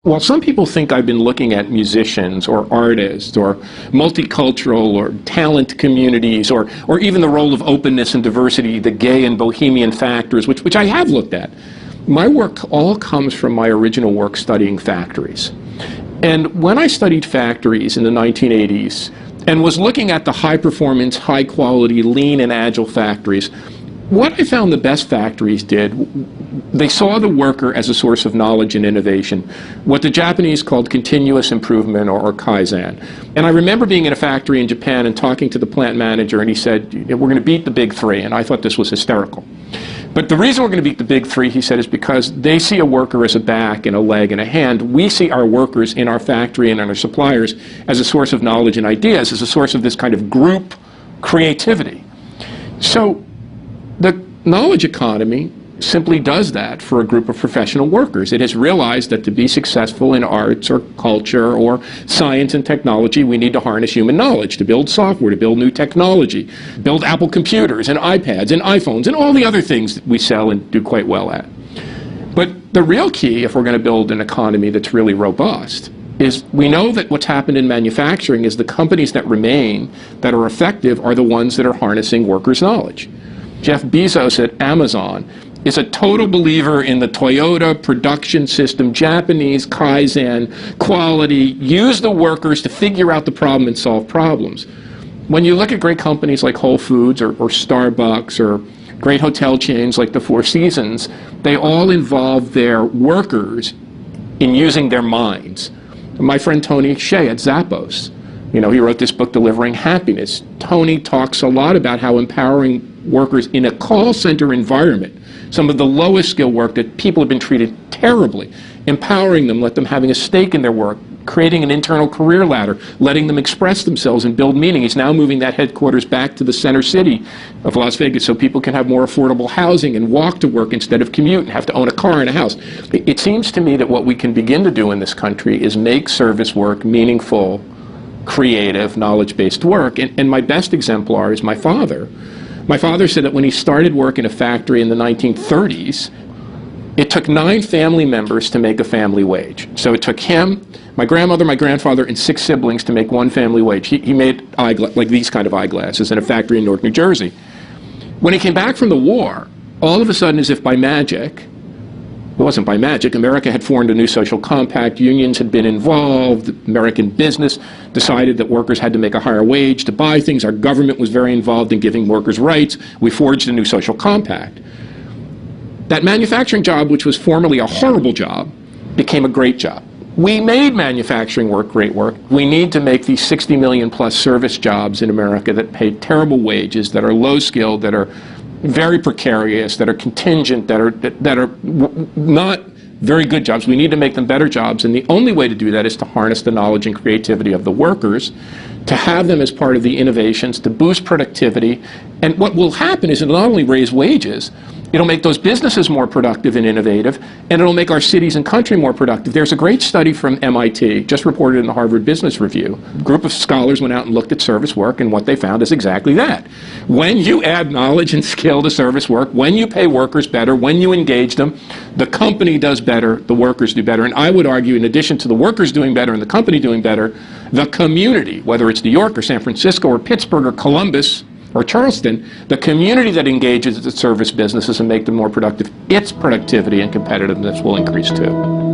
Well, some people think I've been looking at musicians or artists or multicultural or talent communities or even the role of openness and diversity, the gay and bohemian factors, which I have looked at. My work all comes from my original work studying factories. And when I studied factories in the 1980s and was looking at the high performance, high quality, lean and agile factories, what I found the best factories did, they saw the worker as a source of knowledge and innovation, what the Japanese called continuous improvement or Kaizen. And I remember being in a factory in Japan and talking to the plant manager, and he said, we're going to beat the big three, and I thought this was hysterical. But the reason we're going to beat the big three, he said, is because they see a worker as a back and a leg and a hand. We see our workers in our factory and in our suppliers as a source of knowledge and ideas, as a source of this kind of group creativity. So the knowledge economy simply does that for a group of professional workers. It has realized that to be successful in arts or culture or science and technology, we need to harness human knowledge to build software, to build new technology, build Apple computers and iPads and iPhones and all the other things that we sell and do quite well at. But the real key, if we're going to build an economy that's really robust, is we know that what's happened in manufacturing is the companies that remain, that are effective, are the ones that are harnessing workers' knowledge. Jeff Bezos at Amazon is a total believer in the Toyota production system, Japanese Kaizen, quality, use the workers to figure out the problem and solve problems. When you look at great companies like Whole Foods or Starbucks or great hotel chains like the Four Seasons, they all involve their workers in using their minds. My friend Tony Hsieh at Zappos, he wrote this book, Delivering Happiness. Tony talks a lot about how empowering workers in a call center environment, some of the lowest skill work that people have been treated terribly, empowering them, let them having a stake in their work, creating an internal career ladder, letting them express themselves and build meaning. He's now moving that headquarters back to the center city of Las Vegas so people can have more affordable housing and walk to work instead of commute and have to own a car and a house. It seems to me that what we can begin to do in this country is make service work meaningful, creative, knowledge-based work. And my best exemplar is my father. My father said that when he started work in a factory in the 1930s, it took 9 family members to make a family wage. So it took him, my grandmother, my grandfather, and 6 siblings to make one family wage. He made like these kind of eyeglasses in a factory in Newark, New Jersey. When he came back from the war, all of a sudden, as if by magic, it wasn't by magic, America had formed a new social compact, unions had been involved, American business decided that workers had to make a higher wage to buy things, our government was very involved in giving workers rights, we forged a new social compact. That manufacturing job, which was formerly a horrible job, became a great job. We made manufacturing work great work. We need to make these 60 million plus service jobs in America that pay terrible wages, that are low skilled, that are very precarious, that are contingent, that are not very good jobs. We need to make them better jobs, and the only way to do that is to harness the knowledge and creativity of the workers, to have them as part of the innovations, to boost productivity. And what will happen is it'll not only raise wages, it'll make those businesses more productive and innovative, and it'll make our cities and country more productive. There's a great study from MIT, just reported in the Harvard Business Review. A group of scholars went out and looked at service work, and what they found is exactly that. When you add knowledge and skill to service work, when you pay workers better, when you engage them, the company does better, the workers do better. And I would argue, in addition to the workers doing better and the company doing better, the community, whether it's New York or San Francisco or Pittsburgh or Columbus or Charleston, the community that engages the service businesses and make them more productive, its productivity and competitiveness will increase too.